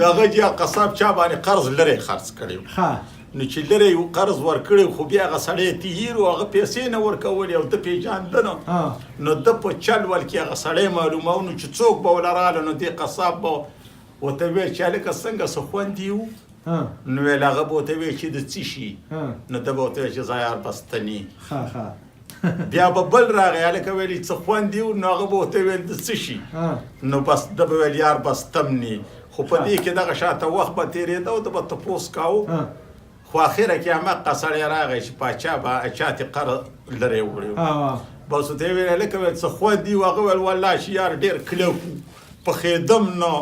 هغه چې قصاب چا باندې قرض لرې خرڅ کړی نو چې لرې قرض ورکړی خو بیا هغه سړی تیر و هغه پیسې نه ورکولې او ده پېژانده نه نو ده په چل ول کې هغه سړی معلومو نو چې څوک به ونه راغله نو دې قصاب به ورته ویل چې هلکه څنګه څه خوندي وو نو ویل هغه به ورته ویل چې د څه شي نو ده به ورته ویل چې زه یار بستني بیا به بل راغی هلکه ویل څه خوندي وو نو هغه به ورته ویل د څه شي نو بس ده به ویل یار بستمني خو په دې کې دغه شاته وخت به تېرېده او ده به تپوس کاوه خو اخره کې هماغه سړی راغی چې پاچا به چا تې قرض لرې وړی بس ورته یې ویل هلکه ویل څه خوندي وو هغه ویل والله چې یار ډېر کلک وو پخېدم نه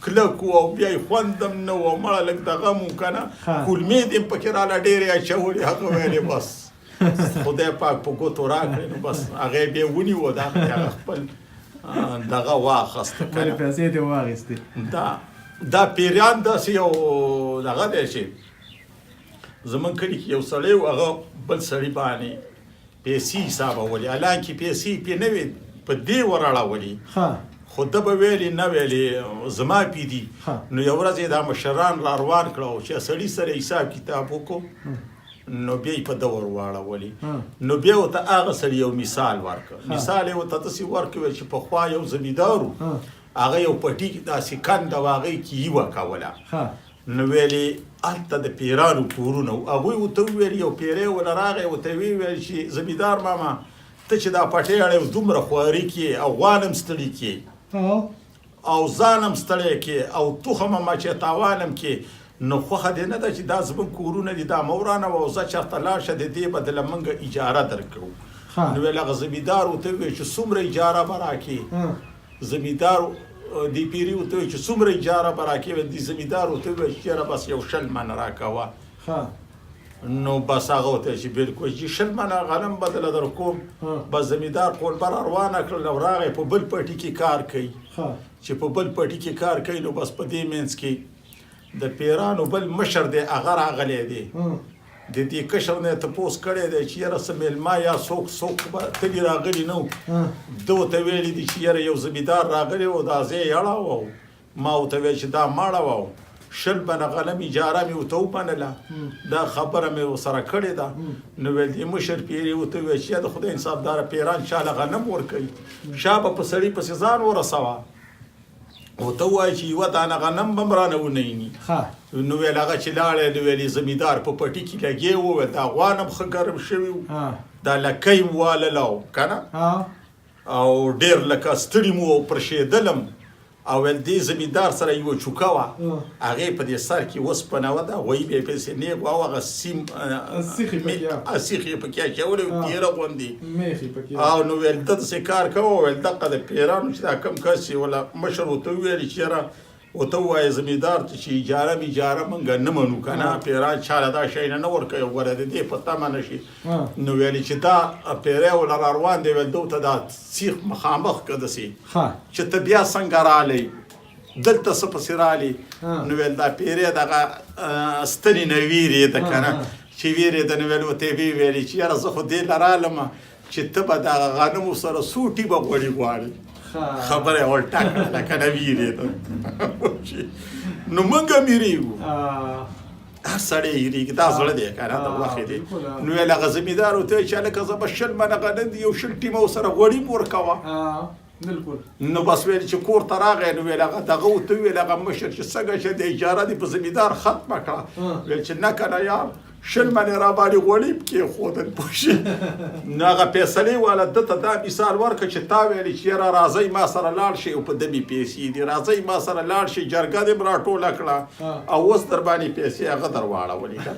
کلک وو او بیا یې خوندم نه وو او مړه لږ دغه مو که نه کولمې دې هم پکې راله ډېرې اچولې هغه ویلې بس خدای پاک په ګوتو راکړې نو بس هغه یې بیا ونیوه د هغه خپل دغه واخسته خپلې پیسې دې واخېستې دا پیریان داسې یو دغه دی چې زمونږ کلي کې یو سړی و هغه بل سړي باندې پیسې حسابولې حالانکې پیسې پې نه وې په دې ورړولې خو ده به ویلې نه ویلې زما پې دي نو یو ورځ یې دا مشران را روان کړه چې سړي سره حساب کتاب وکړو نو بیا یې په ده ور واړولې نو بیا ورته هغه سړي یو مثال ورکړه مثال یې ورته داسې ورکړی چې پخوا یو زمیندار و هغه یو پټي داسې کنده و هغې کې یوه کوله نو ویلې هلته د پیرانو کورونه و هغوی ورته وویل یو پیری ونه راغی ورته ویې ویل چې زمیندار ماما ته چې دا پټی اړی دومره خواري کې او غوانم ستړي کې او ځانم ستړی کې او تخم هم چې تاوانم کې نو خوښه دې نه ده چې دا زموږ کورونه دي دا مه ورانوه او زه چېرته لاړ شه د دې بدله موږ اجاره درکړو نو ویل هغه زمیندار ورته وویل چې څومره اجاره به راکړې زمیندار دی پیری ورته وویل چې څومره اجاره به راکړې دی زمیندار ورته وویل چې یاره بس یو 100 منه راکوه نو بس هغه ورته چې بلکل چې 100 منه غنم بدله در کوم بس زمیندار قولبر روانه کړل او راغی په بل پټي کې کار کوي چې په بل پټي کې کار کوي نو بس په دې منځ کې د پیرانو بل مشر دی هغه راغلی دی د دې کشر نه تپوس کړی دی چې یاره څه میلمه یا څوک به تلي راغلي نه و ده ورته ویلي دي چې یاره یو زمیندار راغلی و دا ځای یې اړاوه ما ورته ویل چې دا مه اړوه 100 منه غنم اجاره مې ورته ومنله دا خبره مې ورسره کړې ده نو ویل دې مشر پیري ورته وویل چې د خدای انصافداره پیران چاله غنم ورکوي شا به په سړي پسې ځان ورسوه ورته ووایي چې یوه دانه غنم به م رانه ونه ویني نو ویل هغه چې لاړی نو ویل زمیندار په پټي کې لګې وویل دا غوان هم ښه ګرم شوي وو دا لکۍ م والله و که نه او ډېر لکه ستړي مو او پرشېدلم او ویل دې زمیندار سره یوه چوکه وه هغې په دې سر کې وسپنه وه ده هغوی بیا یې پسې نیغ او هغه سیخ یې پکې اچولی و تېره غوندې او نو ویل ده داسې کار کوه ویل دغه د پیرانو چې دا کوم کس چې وله مشر ورته وویلې چې یاره ورته ووایه زمیندار ته چې اجاره موږ نه منو که نه پیران چاله دا شی نه ورکوي ګوره د دې په تمه نه شي نو ویلې چې دا پیری وله را روان دی ویل ده ورته دا سیخ مخامخ که داسې چې ته بیا څنګه رالی دلته څه پسې رالی نو ویل دا پیری دغه ستنې نه ویرېده که نه چې ویرېده نو ویل ورته یې ویلې چې یاره زه خو دې نه رالمه چې ته به دغه غنمو سره څو ټیبه غوړي غواړې خبره یې ولټه کړه لکه نه ویرېده نو موږ هم یېرېږو هر سړی یېرېږي دا زړه دی که نه د وخت دی نو ویل هغه زمیندار ورته وایي چې هلکه زه به 100 منه غنم دي یو 100 ټیمه ورسره غوړي م ورکوه نو بس ویل چې کور ته راغی نو ویل هغه دغه ورته وویل هغه مشر چې څنګه چې د اجاره دې په زمیندار ختمه کړه ویل چې نه که نه یار 100 منې را باندې غوړي م کېښودل پوه شې نو هغه فیصلې والا ده ته دا مثال ورکړه چې تا ویلې چې یاره راځئ ما سره لاړ شئ او په ده مې پیسې دي راځئ ما سره لاړ شئ جرګه دې م راټوله کړه او اوس در باندې پیسې هغه در واړولې که